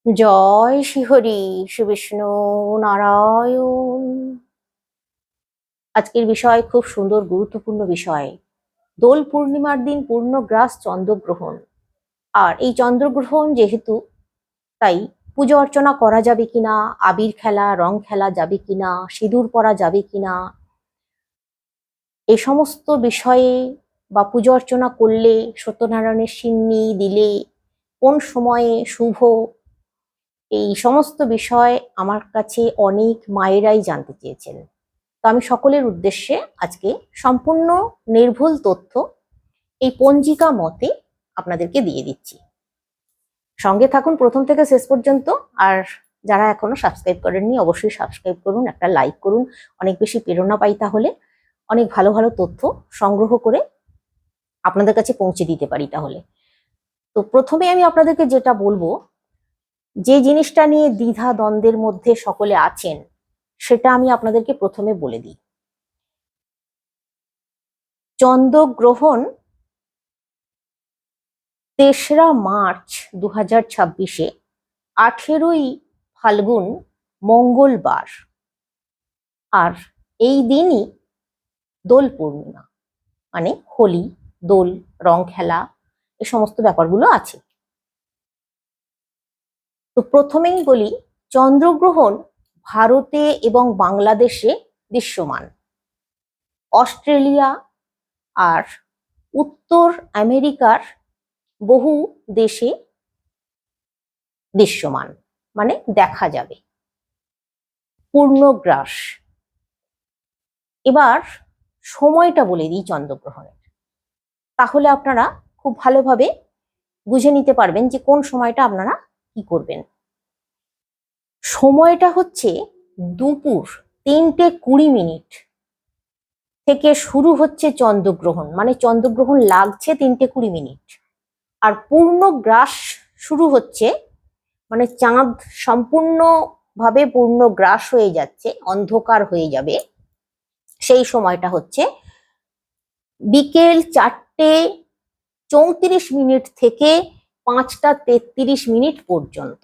জয় শ্রীহরি শ্রী বিষ্ণু নারায়ণ। আজকের বিষয় খুব সুন্দর গুরুত্বপূর্ণ বিষয়। দোল পূর্ণিমার দিন পূর্ণগ্রাস চন্দ্রগ্রহণ। আর এই চন্দ্রগ্রহণ যেহেতু, তাই পুজো অর্চনা করা যাবে কিনা, আবির খেলা রং খেলা যাবে কিনা, সিঁদুর পরা যাবে কিনা, এই সমস্ত বিষয়ে বা পুজো অর্চনা করলে সত্যনারায়ণের সিন্নি দিলে কোন সময়ে শুভ, এই সমস্ত বিষয় আমার কাছে অনেক মায়েরাই জানতে চেয়েছেন। তো আমি সকলের উদ্দেশ্যে আজকে সম্পূর্ণ নির্ভুল তথ্য এই পঞ্জিকা মতে আপনাদেরকে দিয়ে দিচ্ছি। সঙ্গে থাকুন প্রথম থেকে শেষ পর্যন্ত। আর যারা এখনো সাবস্ক্রাইব করেননি অবশ্যই সাবস্ক্রাইব করুন, একটা লাইক করুন, অনেক বেশি প্রেরণা পাই, তাহলে অনেক ভালো ভালো তথ্য সংগ্রহ করে আপনাদের কাছে পৌঁছে দিতে পারি। তাহলে তো প্রথমে আমি আপনাদেরকে যেটা বলবো, যে জিনিসটা নিয়ে দ্বিধা দ্বন্দ্বের মধ্যে সকলে আছেন সেটা আমি আপনাদেরকে প্রথমে বলে দিই। চন্দ্রগ্রহণ ৩রা মার্চ ২০২৬-এ ১৮ই ফাল্গুন মঙ্গলবার। আর এই দিনই দোল পূর্ণিমা, মানে হোলি, দোল, রং খেলা, এই সমস্ত ব্যাপারগুলো আছে। তো প্রথমেই বলি, চন্দ্রগ্রহণ ভারতে এবং বাংলাদেশে দৃশ্যমান। অস্ট্রেলিয়া আর উত্তর আমেরিকার বহু দেশে দৃশ্যমান, মানে দেখা যাবে পূর্ণগ্রাস। এবার সময়টা বলে দিই চন্দ্রগ্রহণের, তাহলে আপনারা খুব ভালোভাবে বুঝে নিতে পারবেন যে কোন সময়টা আপনারা কি করবেন। সময়টা হচ্ছে দুপুর ৩:২০ থেকে শুরু হচ্ছে চন্দ্রগ্রহণ, মানে চন্দ্রগ্রহণ লাগছে ৩:২০। আর পূর্ণগ্রাস শুরু হচ্ছে, মানে চাঁদ সম্পূর্ণভাবে পূর্ণগ্রাস হয়ে যাচ্ছে, অন্ধকার হয়ে যাবে, সেই সময়টা হচ্ছে বিকেল ৪:৩৪ থেকে ৫:৩৩ পর্যন্ত।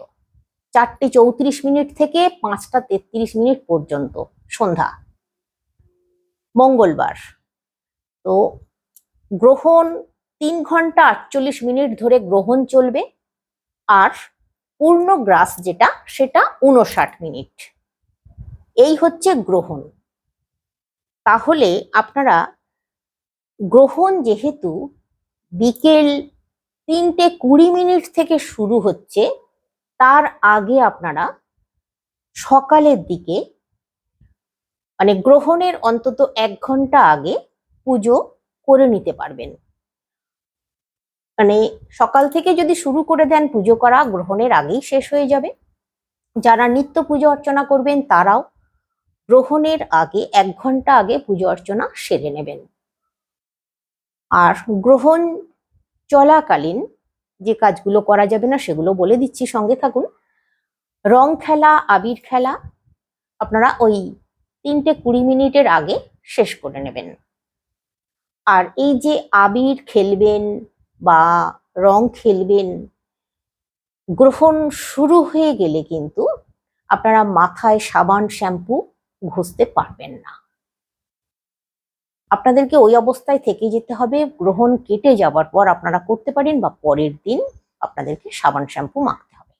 ৪:৩৪ থেকে ৫:৩৩ পর্যন্ত সন্ধ্যা, মঙ্গলবার। তো গ্রহণ ৩ ঘন্টা ৪৮ মিনিট ধরে গ্রহণ চলবে, আর পূর্ণগ্রাস যেটা সেটা ৫৯ মিনিট। এই হচ্ছে গ্রহণ। তাহলে আপনারা গ্রহণ যেহেতু বিকেল ৩:২০ থেকে শুরু হচ্ছে, তার আগে আপনারা সকালের দিকে, মানে গ্রহণের অন্তত ১ ঘন্টা আগে পুজো করে নিতে পারবেন। মানে সকাল থেকে যদি শুরু করে দেন পুজো করা, গ্রহণের আগেই শেষ হয়ে যাবে। যারা নিত্য পুজো অর্চনা করবেন তারাও গ্রহণের আগে ১ ঘন্টা আগে পুজো অর্চনা সেরে নেবেন। আর গ্রহণ চলাকালীন যে কাজগুলো করা যাবে না সেগুলো বলে দিচ্ছি, সঙ্গে থাকুন। রং খেলা, আবির খেলা আপনারা ওই ৩:২০ আগে শেষ করে নেবেন। আর এই যে আবির খেলবেন বা রং খেলবেন, গ্রহণ শুরু হয়ে গেলে কিন্তু আপনারা মাথায় সাবান শ্যাম্পু ঘষতে পারবেন না। আপনাদেরকে ওই অবস্থায় থেকে যেতে হবে। গ্রহণ কেটে যাবার পর আপনারা করতে পারেন, বা পরের দিন আপনাদেরকে সাবান শ্যাম্পু মাখতে হবে।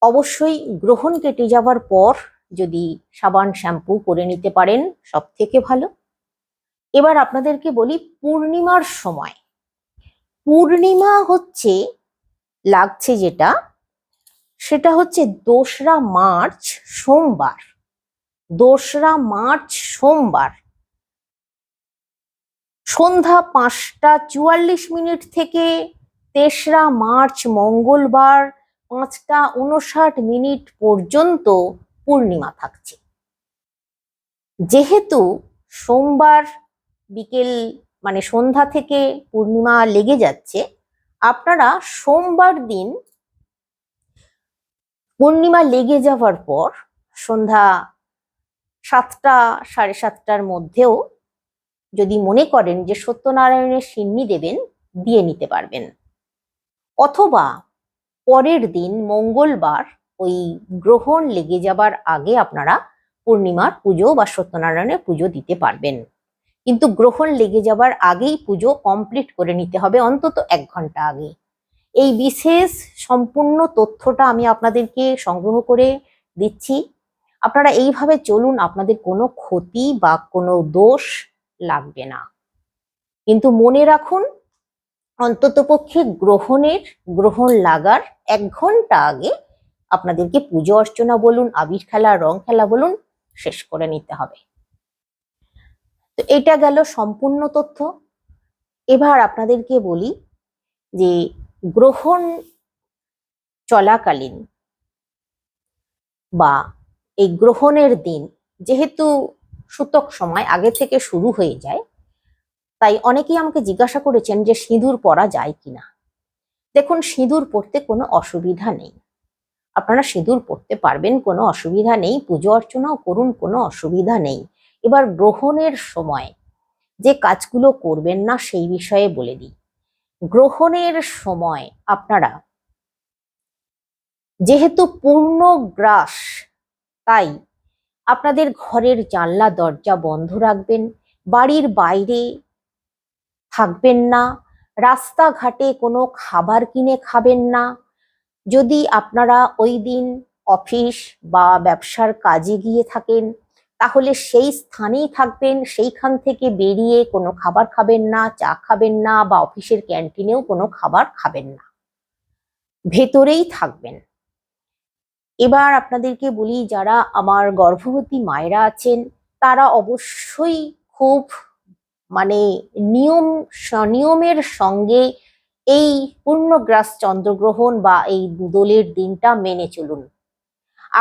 অবশ্যই গ্রহণ কেটে যাবার পর যদি সাবান শ্যাম্পু করে নিতে পারেন সব থেকে ভালো। এবার আপনাদেরকে বলি পূর্ণিমার সময়। পূর্ণিমা হচ্ছে লাগছে যেটা, সেটা হচ্ছে ২রা মার্চ সোমবার। ২রা মার্চ সোমবার সন্ধ্যা ৫:৪৪ থেকে ৩রা মার্চ মঙ্গলবার ৫:৫৯ পর্যন্ত পূর্ণিমা থাকছে। যেহেতু সোমবার বিকেল, মানে সন্ধ্যা থেকে পূর্ণিমা লেগে যাচ্ছে, আপনারা সোমবার দিন পূর্ণিমা লেগে যাওয়ার পর সন্ধ্যা ৭টা ৭:৩০-র মধ্যেও যদি মনে করেন যে সত্যনারায়ণের সিন্নি দেবেন, দিয়ে নিতে পারবেন। অথবা পরের দিন মঙ্গলবার ওই গ্রহণ লেগে যাবার আগে আপনারা পূর্ণিমার পুজো বা সত্যনারায়ণের পুজো দিতে পারবেন, কিন্তু গ্রহণ লেগে যাবার আগেই পুজো কমপ্লিট করে নিতে হবে, অন্তত 1 ঘন্টা আগে। এই বিশেষ সম্পূর্ণ তথ্যটা আমি আপনাদেরকে সংগ্রহ করে দিচ্ছি। আপনারা এইভাবে চলুন, আপনাদের কোনো ক্ষতি বা কোনো দোষ লাগবে না। কিন্তু মনে রাখুন, অন্ততপক্ষে গ্রহণ লাগার 1 ঘন্টা আগে আপনাদেরকে পুজো অর্চনা বলুন, আবির খেলা, রং খেলা বলুন, শেষ করে নিতে হবে। তো এটা গেল সম্পূর্ণ তথ্য। এবার আপনাদেরকে বলি যে গ্রহণ চলাকালীন বা এই গ্রহণের দিন যেহেতু সূতক সময় আগে থেকে শুরু হয়ে যায়, তাই অনেকেই আমাকে জিজ্ঞাসা করেছেন যে সিঁদুর পরা যায় কিনা। দেখুন, সিঁদুর পরতে কোনো অসুবিধা নেই, আপনারা সিঁদুর পরতে পারবেন, কোনো অসুবিধা নেই, পুজো অর্চনাও করুন, কোনো অসুবিধা নেই। এবার গ্রহণের সময় যে কাজগুলো করবেন না সেই বিষয়ে বলে দিই। গ্রহণের সময় আপনারা যেহেতু পূর্ণ গ্রাস, তাই আপনাদের ঘরের জানলা দরজা বন্ধ রাখবেন, বাড়ির বাইরে থাকবেন না, রাস্তাঘাটে কোনো খাবার কিনে খাবেন না। যদি আপনারা ওই দিন অফিস বা ব্যবসার কাজে গিয়ে থাকেন তাহলে সেই স্থানেই থাকবেন, সেইখান থেকে বেরিয়ে কোনো খাবার খাবেন না, চা খাবেন না, বা অফিসের ক্যান্টিনেও কোনো খাবার খাবেন না, ভেতরেই থাকবেন। এবার আপনাদেরকে বলি, যারা আমার গর্ভবতী মায়েরা আছেন তারা অবশ্যই খুব মানে নিয়মের সঙ্গে এই পূর্ণগ্রাস চন্দ্রগ্রহণ বা এই দোলের দিনটা মেনে চলুন।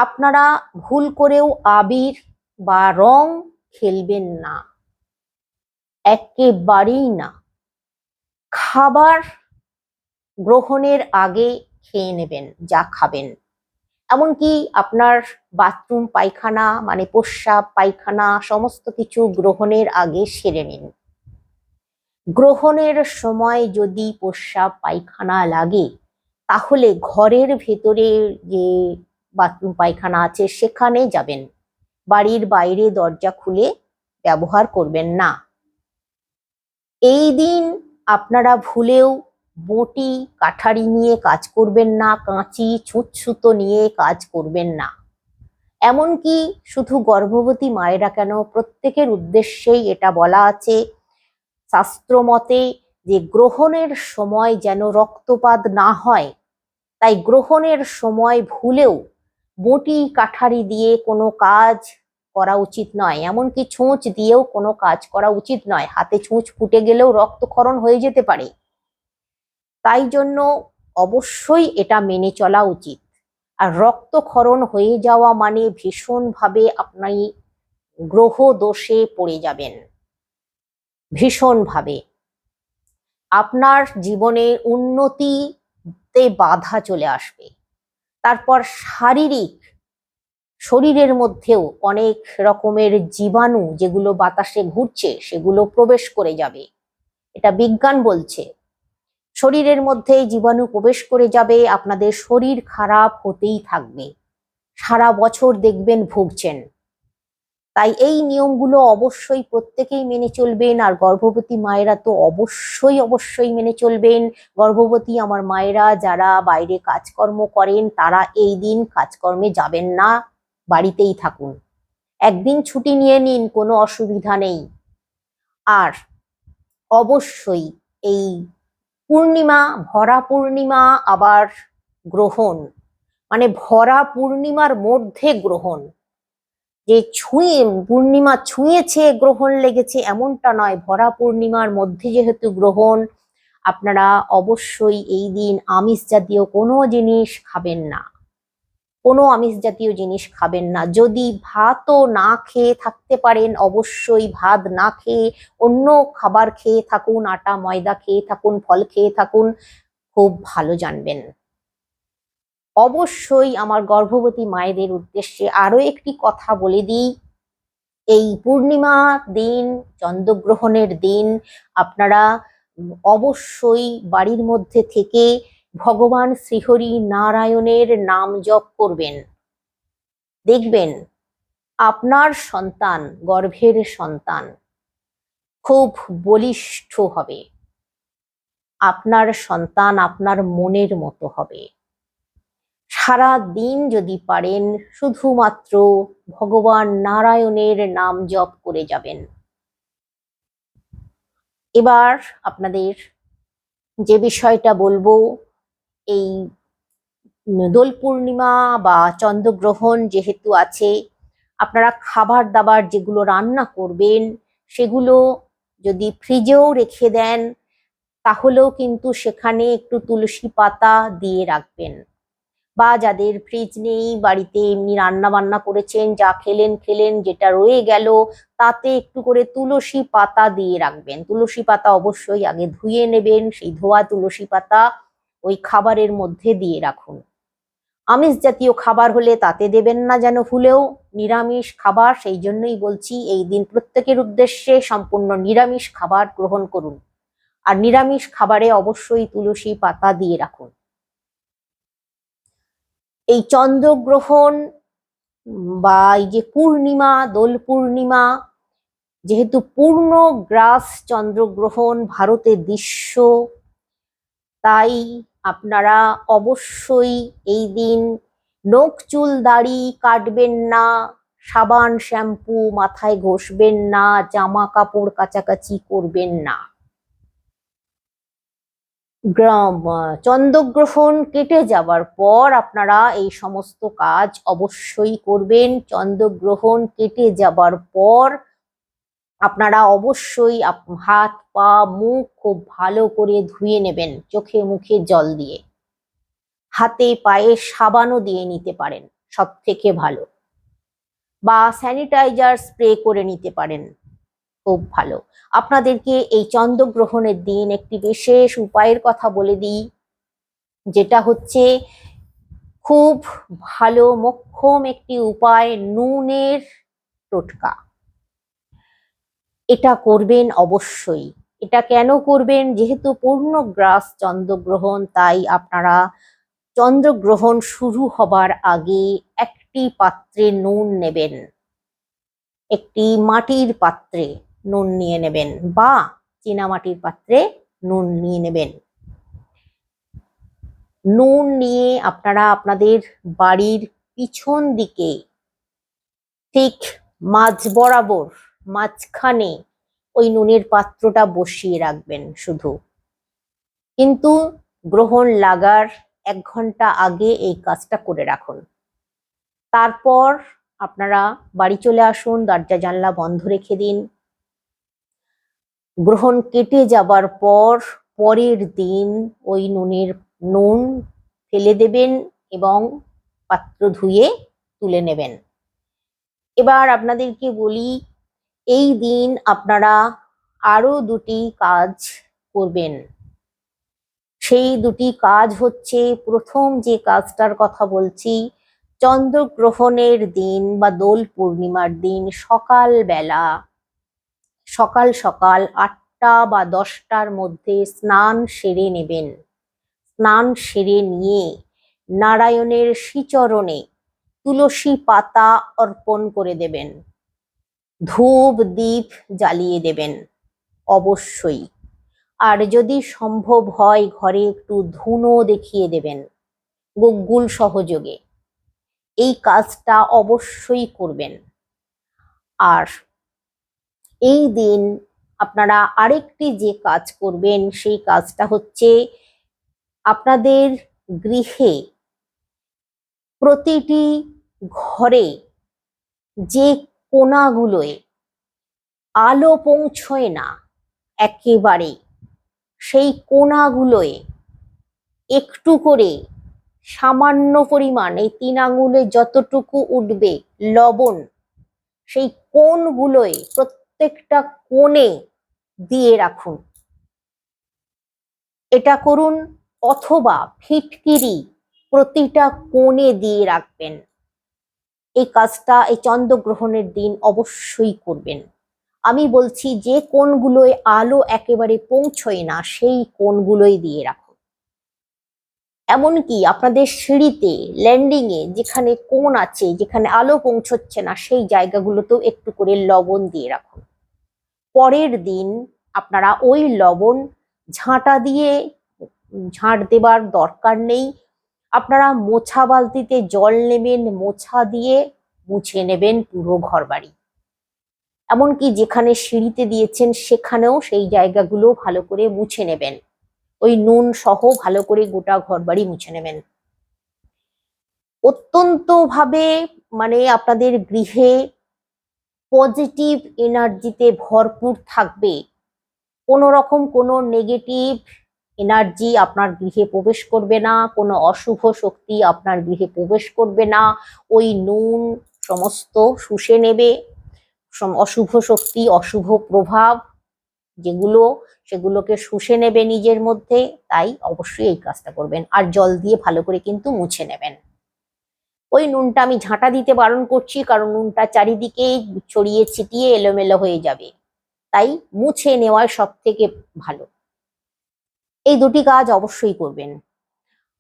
আপনারা ভুল করেও আবির বা রং খেলবেন না, একেবারেই না। খাবার গ্রহণের আগে খেয়ে নেবেন যা খাবেন, এমনকি আপনার বাথরুম পায়খানা মানে প্রস্রাব পায়খানা সমস্ত কিছু গ্রহণের আগে সেরে নিন। গ্রহণের সময় যদি প্রস্রাব পায়খানা লাগে তাহলে ঘরের ভেতরে যে বাথরুম পায়খানা আছে সেখানে যাবেন, বাড়ির বাইরে দরজা খুলে ব্যবহার করবেন না। এই দিন আপনারা ভুলেও বঁটি কাঠারি নিয়ে কাজ করবেন না, কাঁচি ছুঁচসুতো নিয়ে কাজ করবেন না। এমনকি শুধু গর্ভবতী মায়েরা কেন, প্রত্যেকের উদ্দেশ্যেই এটা বলা আছে শাস্ত্রমতে যে গ্রহণের সময় যেন রক্তপাত না হয়, তাই গ্রহণের সময় ভুলেও বঁটি কাঠারি দিয়ে কোনো কাজ করা উচিত নয়, এমনকি ছুঁচ দিয়েও কোনো কাজ করা উচিত নয়। হাতে ছুঁচ ফুটে গেলেও রক্তক্ষরণ হয়ে যেতে পারে, তাই জন্য অবশ্যই এটা মেনে চলা উচিত। আর রক্তক্ষরণ হয়ে যাওয়া মানে ভীষণভাবে আপনি গ্রহ দোষে পড়ে যাবেন, ভীষণভাবে আপনার জীবনের উন্নতিতে বাধা চলে আসবে। তারপর শরীরের মধ্যেও অনেক রকমের জীবাণু যেগুলো বাতাসে ঘুরছে সেগুলো প্রবেশ করে যাবে, এটা বিজ্ঞান বলছে। শরীরের মধ্যে জীবাণু প্রবেশ করে যাবে, আপনাদের শরীর খারাপ হতেই থাকবে, সারা বছর দেখবেন ভুগছেন। তাই এই নিয়মগুলো অবশ্যই প্রত্যেকেই মেনে চলবেন। আর গর্ভবতী মায়েরা তো অবশ্যই মেনে চলবেন। গর্ভবতী আমার মায়েরা যারা বাইরে কাজকর্ম করেন তারা এই দিন কাজকর্মে যাবেন না, বাড়িতেই থাকুন, একদিন ছুটি নিয়ে নিন, কোনো অসুবিধা নেই। আর অবশ্যই এই পূর্ণিমা, ভরা পূর্ণিমা আবার গ্রহণ, মানে ভরা পূর্ণিমার মধ্যে গ্রহণ, যে পূর্ণিমা ছুঁয়েছে গ্রহণ লেগেছে এমনটা নয়, ভরা পূর্ণিমার মধ্যে যেহেতু গ্রহণ, আপনারা অবশ্যই এই দিন আমিষ জাতীয় কোনো জিনিস খাবেন না, কোনো আমিষ জাতীয় জিনিস খাবেন না। যদি ভাতও না খেয়ে থাকতে পারেন অবশ্যই ভাত না খেয়ে অন্য খাবার খেয়ে থাকুন, আটা ময়দা খেয়ে থাকুন, ফল খেয়ে থাকুন, খুব ভালো জানবেন। অবশ্যই আমার গর্ভবতী মায়েদের উদ্দেশ্যে আরো একটি কথা বলে দিই, এই পূর্ণিমা দিন, চন্দ্রগ্রহণের দিন আপনারা অবশ্যই বাড়ির মধ্যে থেকে ভগবান শ্রীহরি নারায়ণের নাম জপ করবেন। দেখবেন আপনার সন্তান, গর্ভের সন্তান খুব বলিষ্ঠ হবে। আপনার সন্তান আপনার মনের মতো হবে। সারা দিন যদি পারেন শুধুমাত্র ভগবান নারায়ণের নাম জপ করে যাবেন। এবার আপনাদের যে বিষয়টা বলবো, এই দোল পূর্ণিমা বা চন্দ্রগ্রহণ যেহেতু আছে, আপনারা খাবার দাবার যেগুলো রান্না করবেন সেগুলো যদি ফ্রিজেও রেখে দেন তাহলেও কিন্তু সেখানে একটু তুলসী পাতা দিয়ে রাখবেন। বা যাদের ফ্রিজ নেই, বাড়িতে এমনি রান্না বান্না করেছেন, যা খেলেন, যেটা রয়ে গেল তাতে একটু করে তুলসী পাতা দিয়ে রাখবেন। তুলসী পাতা অবশ্যই আগে ধুয়ে নেবেন, সেই ধোয়া তুলসী পাতা ওই খাবারের মধ্যে দিয়ে রাখুন। আমিষ জাতীয় খাবার হলে তাতে দেবেন না যেন ভুলেও। নিরামিষ খাবার, সেই জন্যই বলছি এই দিন প্রত্যেকের উদ্দেশ্যে সম্পূর্ণ নিরামিষ খাবার গ্রহণ করুন। আর নিরামিষ খাবারে অবশ্যই তুলসী পাতা দিয়ে রাখুন। এই চন্দ্রগ্রহণ বা এই যে পূর্ণিমা, দোল পূর্ণিমা, যেহেতু পূর্ণ গ্রাস চন্দ্রগ্রহণ ভারতের দৃশ্য, তাই আপনারা অবশ্যই এই দিন নখ চুল দাড়ি কাটবেন না, সাবান শ্যাম্পু মাথায় ঘষবেন না, জামা কাপড় কাচাকাচি করবেন না। চন্দ্রগ্রহণ কেটে যাবার পর আপনারা এই সমস্ত কাজ অবশ্যই করবেন। চন্দ্রগ্রহণ কেটে যাবার পর আপনারা অবশ্যই হাত পা মুখ খুব ভালো করে ধুয়ে নেবেন, চোখে মুখে জল দিয়ে। হাতে পায়ে সাবানও দিয়ে নিতে পারেন, সব থেকে ভালো। বা স্যানিটাইজার স্প্রে করে নিতে পারেন, খুব ভালো। আপনাদেরকে এই চন্দ্রগ্রহণের দিন একটি বিশেষ উপায়ের কথা বলে দিই, যেটা হচ্ছে খুব ভালো মোক্ষম একটি উপায়, নুনের টোটকা। এটা করবেন অবশ্যই। এটা কেন করবেন? যেহেতু পূর্ণগ্রাস চন্দ্রগ্রহণ, তাই আপনারা চন্দ্রগ্রহণ শুরু হবার আগে একটি পাত্রে নুন নেবেন, একটি মাটির পাত্রে নুন নিয়ে নেবেন বা চীনামাটির পাত্রে নুন নিয়ে নেবেন। নুন নিয়ে আপনারা আপনাদের বাড়ির পিছন দিকে ঠিক মাঝ বরাবর মাঝখানে ওই নুনের পাত্রটা বসিয়ে রাখবেন শুধু। কিন্তু গ্রহণ লাগার 1 ঘন্টা আগে এই কাজটা করে রাখুন। তারপর আপনারা বাড়ি চলে আসুন, দরজা জানলা বন্ধ রেখে দিন। গ্রহণ কেটে যাবার পর পরের দিন ওই নুন ফেলে দেবেন এবং পাত্র ধুয়ে তুলে নেবেন। এবার আপনাদেরকে বলি, এই দিন আপনারা আরো 2টি কাজ করবেন। সেই 2টি কাজ হচ্ছে, প্রথম যে কাজটার কথা বলছি, চন্দ্রগ্রহণের দিন বা দোল পূর্ণিমার দিন সকালবেলা সকাল সকাল 8টা বা 10টার মধ্যে স্নান সেরে নেবেন। স্নান সেরে নিয়ে নারায়ণের শ্রীচরণে তুলসী পাতা অর্পণ করে দেবেন, ধূপ দীপ জ্বালিয়ে দেবেন অবশ্যই। আর যদি সম্ভব হয় ঘরে একটু ধুনো দেখিয়ে দেবেন গোগ্গুল সহযোগে। এই কাজটা অবশ্যই করবেন। আর এই দিন আপনারা আরেকটি যে কাজ করবেন, সেই কাজটা হচ্ছে আপনাদের গৃহে প্রতিটি ঘরে যে কোণাগুলোয় আলো পৌঁছয় না একেবারে, সেই কোণাগুলোয় একটু করে সামান্য পরিমাণ, এই 3 আঙুলে যতটুকু উঠবে লবণ, সেই কোণগুলোয় প্রত্যেকটা কোণে দিয়ে রাখুন। এটা করুন, অথবা ফিটকিরি প্রতিটা কোণে দিয়ে রাখবেন। এই কাজটা এই চন্দ্রগ্রহণের দিন অবশ্যই করবেন। আমি বলছি যে কোণগুলোয় আলো একেবারে পৌঁছয় না সেই কোণগুলোই দিয়ে রাখুন। এমনকি আপনাদের সিঁড়িতে ল্যান্ডিং এ যেখানে কোণ আছে, যেখানে আলো পৌঁছচ্ছে না, সেই জায়গাগুলোতেও একটু করে লবণ দিয়ে রাখুন। পরের দিন আপনারা ওই লবণ ঝাঁটা দিয়ে, ঝাঁট দেবার দরকার নেই, আপনারা মোছা বালতিতে জল নেবেন, মোছা দিয়ে মুছে নেবেন পুরো ঘরবাড়ি। এমনকি যেখানে সিঁড়িতে দিয়েছেন সেখানেও সেই জায়গাগুলো ভালো করে মুছে নেবেন। ওই নুন সহ ভালো করে গোটা ঘরবাড়ি মুছে নেবেন। অত্যন্ত ভাবে মানে আপনাদের গৃহে পজিটিভ এনার্জিতে ভরপুর থাকবে। কোনো রকম কোনো নেগেটিভ এনার্জি আপনার গৃহে প্রবেশ করবে না, কোনো অশুভ শক্তি আপনার গৃহে প্রবেশ করবে না। ওই নুন সমস্ত শুষে নেবে অশুভ শক্তি, অশুভ প্রভাব যেগুলো, সেগুলোকে শুষে নেবে নিজের মধ্যে। তাই অবশ্যই এই কাজটা করবেন, আর জল দিয়ে ভালো করে কিন্তু মুছে নেবেন। ওই নুনটা আমি ঝাঁটা দিতে বারণ করছি, কারণ নুনটা চারিদিকে ছড়িয়ে ছিটিয়ে এলোমেলো হয়ে যাবে, তাই মুছে নেওয়া সব থেকে ভালো। এই দুটি কাজ অবশ্যই করবেন।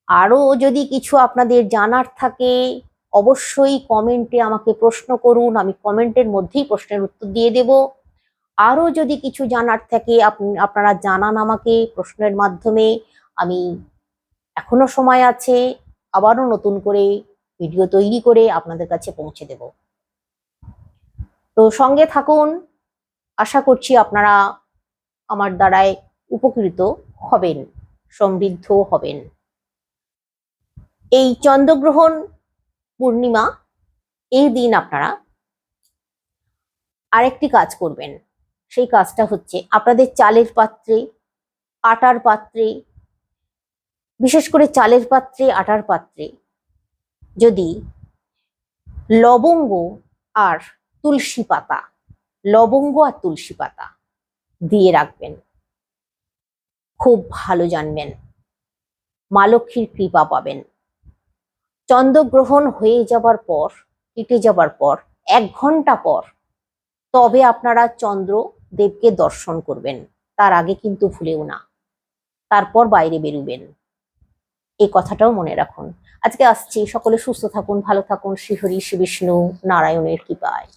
আরো যদি কিছু আপনাদের জানার থাকে অবশ্যই কমেন্টে আমাকে প্রশ্ন করুন, আমি কমেন্টের মধ্যেই প্রশ্নের উত্তর দিয়ে দেব। আরো যদি কিছু জানার থাকে আপনারা জানান আমাকে প্রশ্নের মাধ্যমে, আমি এখনো সময় আছে, আবারও নতুন করে ভিডিও তৈরি করে আপনাদের কাছে পৌঁছে দেব। তো সঙ্গে থাকুন, আশা করছি আপনারা আমার দ্বারায় উপকৃত হবেন, সমৃদ্ধ হবেন। এই চন্দ্রগ্রহণ পূর্ণিমা, এই দিন আপনারা আরেকটি কাজ করবেন। সেই কাজটা হচ্ছে আপনাদের চালের পাত্রে, আটার পাত্রে, বিশেষ করে চালের পাত্রে, আটার পাত্রে যদি লবঙ্গ আর তুলসী পাতা, লবঙ্গ আর তুলসী পাতা দিয়ে রাখবেন। খুব ভালো জানবেন, মা লক্ষ্মীর কৃপা পাবেন। চন্দ্রগ্রহণ হয়ে যাবার পর, কেটে যাবার পর 1 ঘন্টা পর তবে আপনারা চন্দ্রদেবকে দর্শন করবেন। তার আগে কিন্তু ভুলেও না, তারপর বাইরে বেরুবেন। এই কথাটাও মনে রাখুন। আজকে আসছি, সকলে সুস্থ থাকুন, ভালো থাকুন। শ্রীহরি শ্রী বিষ্ণু নারায়ণের কৃপায়।